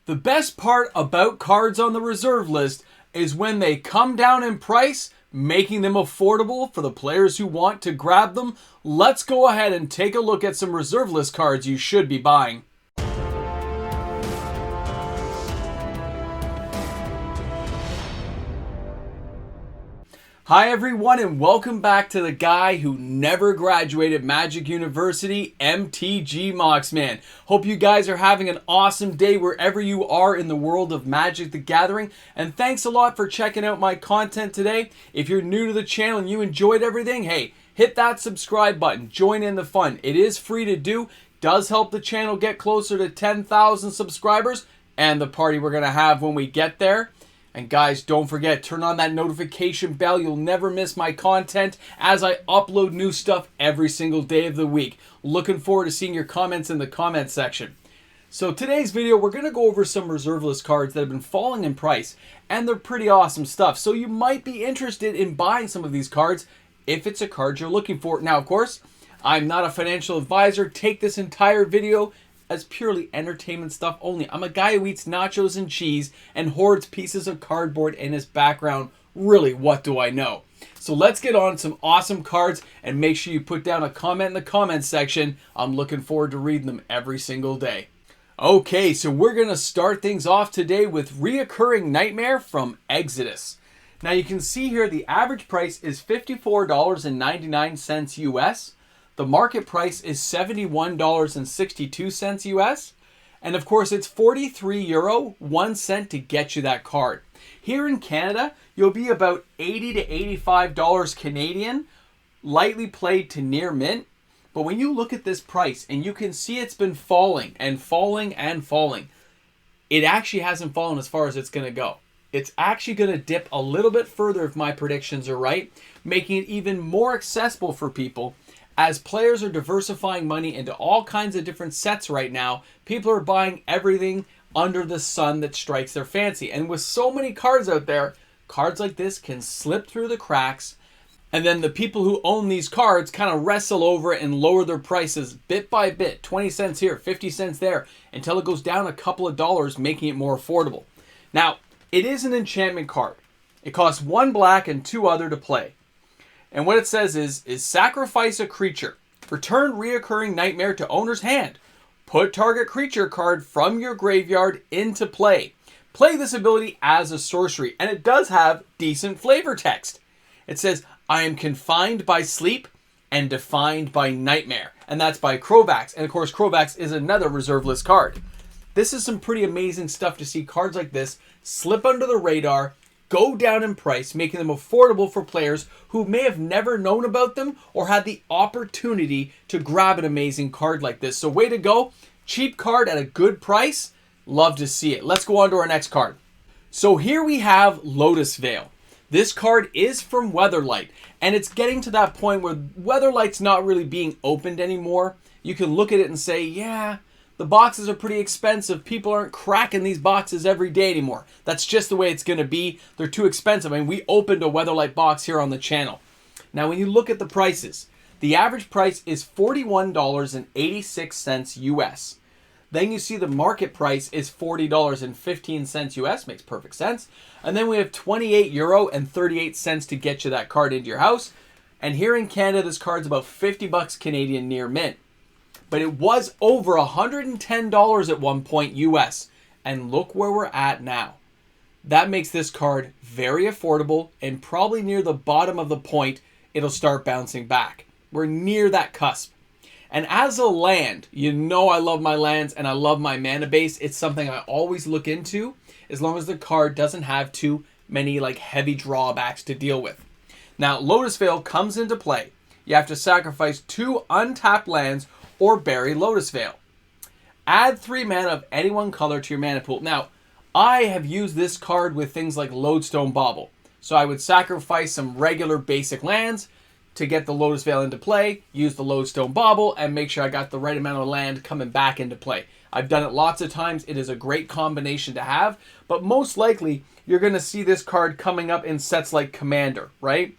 The best part about cards on the reserve list is when they come down in price, making them affordable for the players who want to grab them. Let's go ahead and take a look at some reserve list cards you should be buying. Hi everyone, and welcome back to the guy who never graduated Magic University, MTG Moxman. Hope you guys are having an awesome day wherever you are in the world of Magic the Gathering, and thanks a lot for checking out my content today. If you're new to the channel and you enjoyed everything, hey, hit that subscribe button, join in the fun. It is free to do, does help the channel get closer to 10,000 subscribers, and the party we're going to have when we get there. And guys, don't forget, turn on that notification bell. You'll never miss my content as I upload new stuff every single day of the week. Looking forward to seeing your comments in the comment section. So today's video, we're going to go over some reserve list cards that have been falling in price, and they're pretty awesome stuff. So you might be interested in buying some of these cards if it's a card you're looking for. Now, of course, I'm not a financial advisor. Take this entire video as purely entertainment stuff only. I'm a guy who eats nachos and cheese and hoards pieces of cardboard in his background. Really, what do I know? So let's get on some awesome cards, and make sure you put down a comment in the comment section. I'm looking forward to reading them every single day. Okay, so we're going to start things off today with Recurrent Nightmare from Exodus. Now you can see here the average price is $54.99 US. The market price is $71.62 US. And of course, it's €43, 1 cent to get you that card. Here in Canada, you'll be about $80 to $85 Canadian, lightly played to near mint. But when you look at this price, and you can see it's been falling and falling and falling, it actually hasn't fallen as far as it's going to go. It's actually going to dip a little bit further if my predictions are right, making it even more accessible for people. As players are diversifying money into all kinds of different sets right now, people are buying everything under the sun that strikes their fancy. And with so many cards out there, cards like this can slip through the cracks. And then the people who own these cards kind of wrestle over it and lower their prices bit by bit. 20 cents here, 50 cents there, until it goes down a couple of dollars, making it more affordable. Now, it is an enchantment card. It costs 1 black and 2 other to play. And what it says is sacrifice a creature. Return Recurrent Nightmare to owner's hand. Put target creature card from your graveyard into play. Play this ability as a sorcery. And it does have decent flavor text. It says, I am confined by sleep and defined by nightmare. And that's by Crovax. And of course, Crovax is another reserve list card. This is some pretty amazing stuff to see cards like this slip under the radar, go down in price, making them affordable for players who may have never known about them or had the opportunity to grab an amazing card like this. So way to go. Cheap card at a good price. Love to see it. Let's go on to our next card. So here we have Lotus Veil. This card is from Weatherlight, and it's getting to that point where Weatherlight's not really being opened anymore. You can look at it and say, yeah, the boxes are pretty expensive. People aren't cracking these boxes every day anymore. That's just the way it's going to be. They're too expensive. I mean, we opened a Weatherlight box here on the channel. Now, when you look at the prices, the average price is $41.86 US. Then you see the market price is $40.15 US. Makes perfect sense. And then we have €28.38 to get you that card into your house. And here in Canada, this card's about 50 bucks Canadian near mint. But it was over $110 at one point US. And look where we're at now. That makes this card very affordable, and probably near the bottom of the point, it'll start bouncing back. We're near that cusp. And as a land, you know I love my lands and I love my mana base. It's something I always look into, as long as the card doesn't have too many heavy drawbacks to deal with. Now, Lotus Veil comes into play. You have to sacrifice 2 untapped lands or bury Lotus Veil. Add 3 mana of any one color to your mana pool. Now, I have used this card with things like Lodestone Bauble. So I would sacrifice some regular basic lands to get the Lotus Veil into play, use the Lodestone Bauble, and make sure I got the right amount of land coming back into play. I've done it lots of times. It is a great combination to have, but most likely you're going to see this card coming up in sets like Commander, right?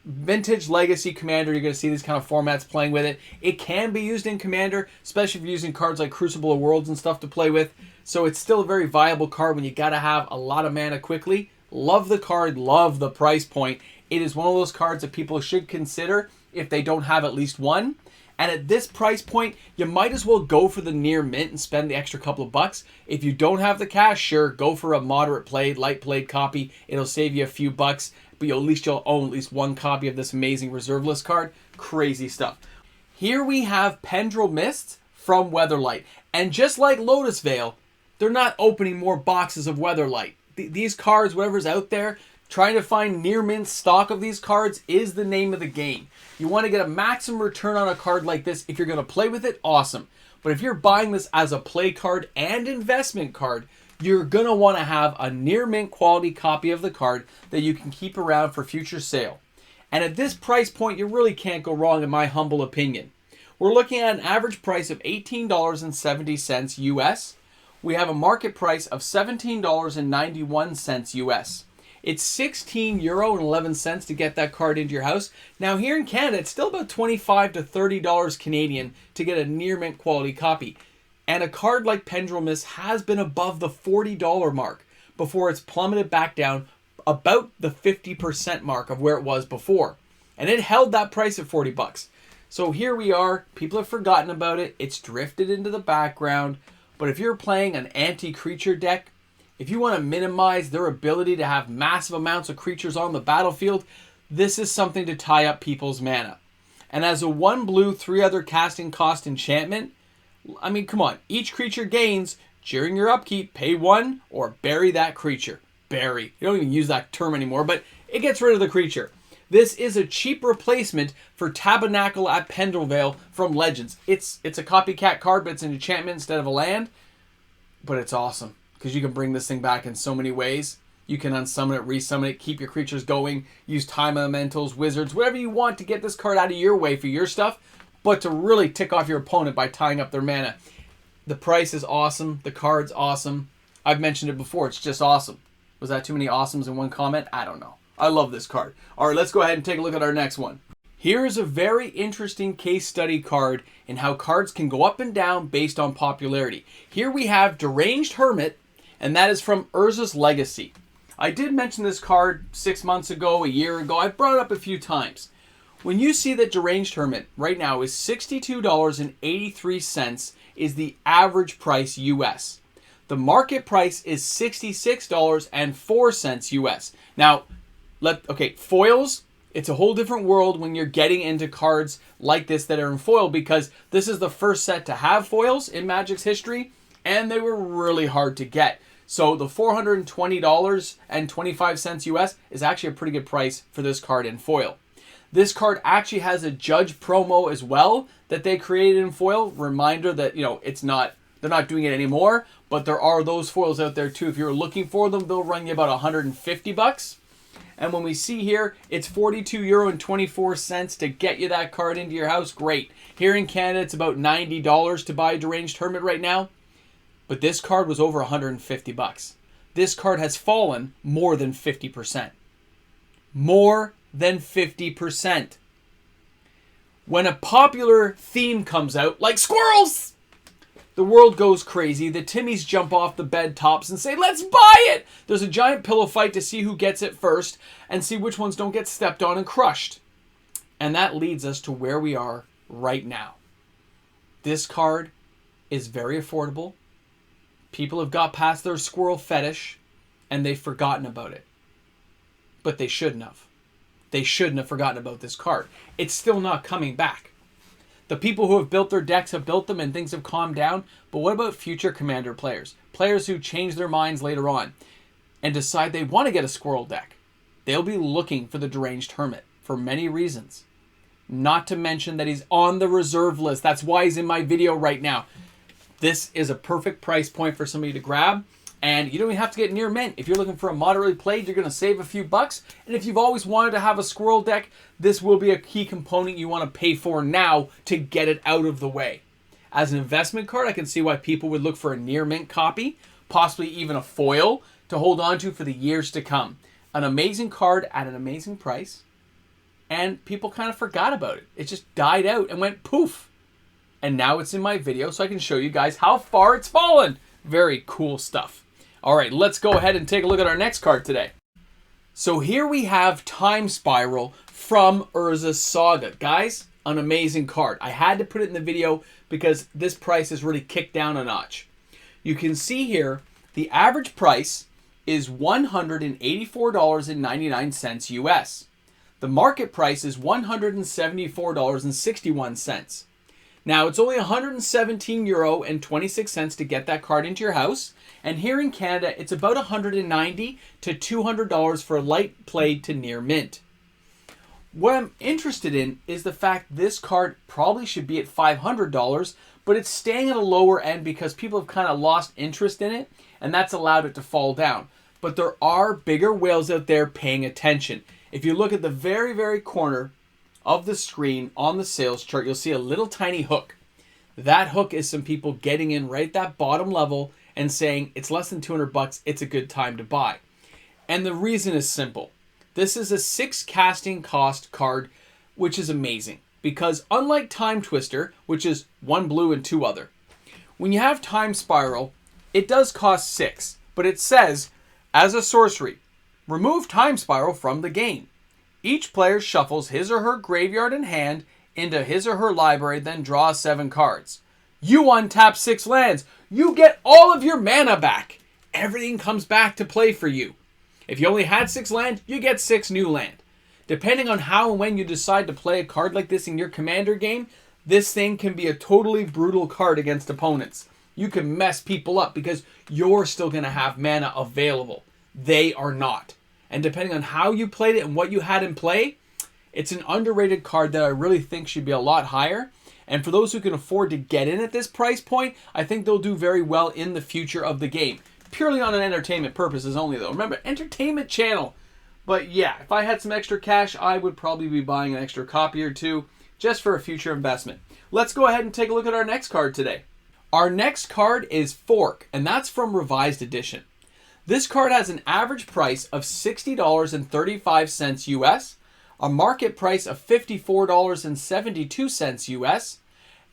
Vintage Legacy Commander, you're going to see these kind of formats playing with it. It can be used in Commander, especially if you're using cards like Crucible of Worlds and stuff to play with. So it's still a very viable card when you got to have a lot of mana quickly. Love the card, love the price point. It is one of those cards that people should consider if they don't have at least one. And at this price point, you might as well go for the near mint and spend the extra couple of bucks. If you don't have the cash, sure, go for a moderate played, light played copy. It'll save you a few bucks, but at least you'll own at least one copy of this amazing reserve list card. Crazy stuff. Here we have Pendleton Mist from Weatherlight. And just like Lotus Veil, they're not opening more boxes of Weatherlight. These cards, whatever's out there, trying to find near mint stock of these cards is the name of the game. You want to get a maximum return on a card like this. If you're going to play with it, awesome. But if you're buying this as a play card and investment card, you're going to want to have a near mint quality copy of the card that you can keep around for future sale. And at this price point, you really can't go wrong in my humble opinion. We're looking at an average price of $18.70 US. We have a market price of $17.91 US. It's €16.11 to get that card into your house. Now here in Canada, it's still about $25 to $30 Canadian to get a near mint quality copy. And a card like Pendleton Mist has been above the $40 mark before it's plummeted back down about the 50% mark of where it was before. And it held that price at 40 bucks. So here we are. People have forgotten about it. It's drifted into the background. But if you're playing an anti-creature deck, if you want to minimize their ability to have massive amounts of creatures on the battlefield, this is something to tie up people's mana. And as a 1 blue, 3 other casting cost enchantment, I mean, come on. Each creature gains, during your upkeep, pay 1 or bury that creature. Bury. You don't even use that term anymore, but it gets rid of the creature. This is a cheap replacement for Tabernacle at Pendleton Veil from Legends. It's a copycat card, but it's an enchantment instead of a land. But it's awesome, because you can bring this thing back in so many ways. You can unsummon it, resummon it, keep your creatures going, use time elementals, wizards, whatever you want to get this card out of your way for your stuff, but to really tick off your opponent by tying up their mana. The price is awesome. The card's awesome. I've mentioned it before. It's just awesome. Was that too many awesomes in one comment? I don't know. I love this card. All right, let's go ahead and take a look at our next one. Here is a very interesting case study card in how cards can go up and down based on popularity. Here we have Deranged Hermit, and that is from Urza's Legacy. I did mention this card 6 months ago, a year ago. I've brought it up a few times. When you see that Deranged Hermit right now is $62.83 is the average price US. The market price is $66.04 US. Now, foils, it's a whole different world when you're getting into cards like this that are in foil, because this is the first set to have foils in Magic's history, and they were really hard to get. So the $420.25 US is actually a pretty good price for this card in foil. This card actually has a Judge promo as well that they created in foil. Reminder that, they're not doing it anymore, but there are those foils out there too. If you're looking for them, they'll run you about 150 bucks. And when we see here, it's €42.24 to get you that card into your house. Great. Here in Canada, it's about $90 to buy Deranged Hermit right now. But this card was over 150 bucks. This card has fallen more than 50%. More than 50%. When a popular theme comes out, like squirrels, the world goes crazy. The Timmies jump off the bed tops and say, let's buy it! There's a giant pillow fight to see who gets it first and see which ones don't get stepped on and crushed. And that leads us to where we are right now. This card is very affordable. People have got past their squirrel fetish and they've forgotten about it. But they shouldn't have. They shouldn't have forgotten about this card. It's still not coming back. The people who have built their decks have built them and things have calmed down. But what about future Commander players? Players who change their minds later on and decide they want to get a squirrel deck. They'll be looking for the Deranged Hermit for many reasons. Not to mention that he's on the reserve list. That's why he's in my video right now. This is a perfect price point for somebody to grab. And you don't even have to get near mint. If you're looking for a moderately played, you're going to save a few bucks. And if you've always wanted to have a squirrel deck, this will be a key component you want to pay for now to get it out of the way. As an investment card, I can see why people would look for a near mint copy, possibly even a foil to hold on to for the years to come. An amazing card at an amazing price. and people kind of forgot about it. It just died out and went poof. And now it's in my video so I can show you guys how far it's fallen. Very cool stuff. All right, let's go ahead and take a look at our next card today. So here we have Time Spiral from Urza's Saga. Guys, an amazing card. I had to put it in the video because this price is really kicked down a notch. You can see here the average price is $184.99 US. The market price is $174.61. Now, it's only €117.26 to get that card into your house. And here in Canada, it's about $190 to $200 for light played to near mint. What I'm interested in is the fact this card probably should be at $500, but it's staying at a lower end because people have kind of lost interest in it, and that's allowed it to fall down. But there are bigger whales out there paying attention. If you look at the very, very corner of the screen on the sales chart, you'll see a little tiny hook. That hook is some people getting in right at that bottom level and saying it's less than 200 bucks, it's a good time to buy. And the reason is simple. This is a 6 casting cost card, which is amazing because unlike Time Twister, which is 1 blue and 2 other, when you have Time Spiral, it does cost 6, but it says, as a sorcery, remove Time Spiral from the game. Each player shuffles his or her graveyard and hand into his or her library, then draw 7 cards. You untap 6 lands. You get all of your mana back. Everything comes back to play for you. If you only had 6 land, you get 6 new land. Depending on how and when you decide to play a card like this in your commander game, this thing can be a totally brutal card against opponents. You can mess people up because you're still going to have mana available. They are not. And depending on how you played it and what you had in play, it's an underrated card that I really think should be a lot higher. And for those who can afford to get in at this price point, I think they'll do very well in the future of the game. Purely on an entertainment purposes only though. Remember, entertainment channel. But yeah, if I had some extra cash, I would probably be buying an extra copy or two just for a future investment. Let's go ahead and take a look at our next card today. Our next card is Fork, and that's from Revised Edition. This card has an average price of $60.35 US, a market price of $54.72 US,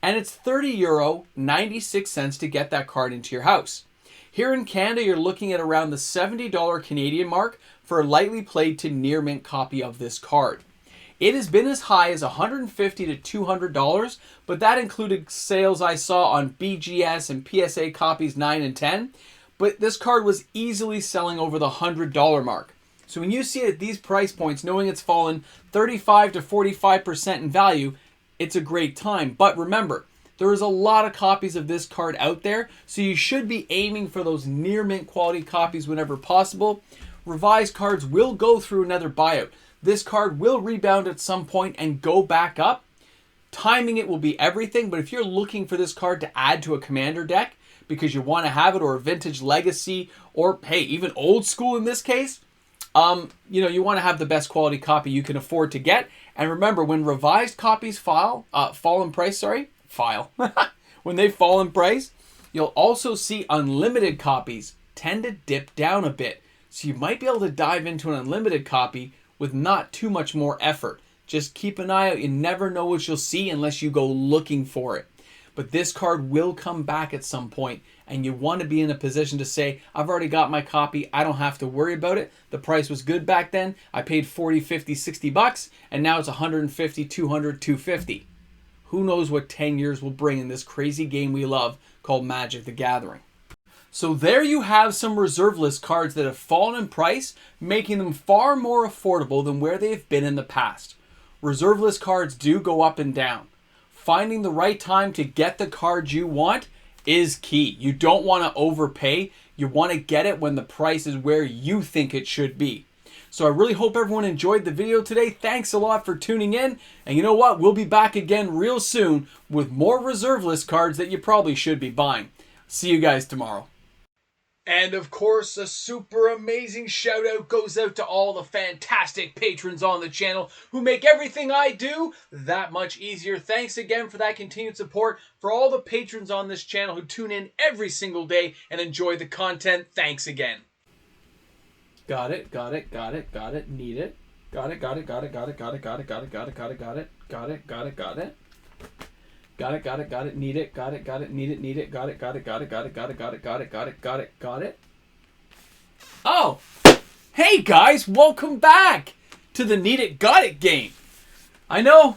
and it's €30.96 to get that card into your house. Here in Canada, you're looking at around the $70 Canadian mark for a lightly played to near mint copy of this card. It has been as high as $150 to $200, but that included sales I saw on BGS and PSA copies 9 and 10. But this card was easily selling over the $100 mark. So when you see it at these price points, knowing it's fallen 35 to 45% in value, it's a great time. But remember, there is a lot of copies of this card out there, so you should be aiming for those near mint quality copies whenever possible. Revised cards will go through another buyout. This card will rebound at some point and go back up. Timing it will be everything, but if you're looking for this card to add to a commander deck because you want to have it, or a vintage legacy, or hey, even old school in this case, you want to have the best quality copy you can afford to get. And remember, when revised copies fall in price, when they fall in price, you'll also see unlimited copies tend to dip down a bit. So you might be able to dive into an unlimited copy with not too much more effort. Just keep an eye out. You never know what you'll see unless you go looking for it. But this card will come back at some point, and you want to be in a position to say, I've already got my copy. I don't have to worry about it. The price was good back then. I paid 40, 50, 60 bucks, and now it's 150, 200, 250. Who knows what 10 years will bring in this crazy game we love called Magic the Gathering. So there you have some reserve list cards that have fallen in price, making them far more affordable than where they've been in the past. Reserve list cards do go up and down. Finding the right time to get the card you want is key. You don't want to overpay. You want to get it when the price is where you think it should be. So I really hope everyone enjoyed the video today. Thanks a lot for tuning in. And you know what? We'll be back again real soon with more reserve list cards that you probably should be buying. See you guys tomorrow. And of course, a super amazing shout out goes out to all the fantastic patrons on the channel who make everything I do that much easier. Thanks again for that continued support. For all the patrons on this channel who tune in every single day and enjoy the content, thanks again. Got it. Need it. Got it, got it, got it, got it, got it, got it, got it, got it, got it, got it, got it, got it, got it. Got it, got it, got it, need it, got it, need it, got it, got it, got it, got it, got it, got it, got it, got it, got it, got it. Oh! Hey guys, welcome back to the Need It, Got It game. I know,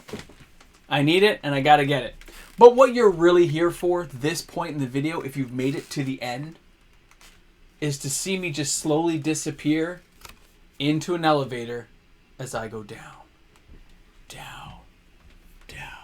I need it and I gotta get it. But what you're really here for, this point in the video, if you've made it to the end, is to see me just slowly disappear into an elevator as I go down, down, down.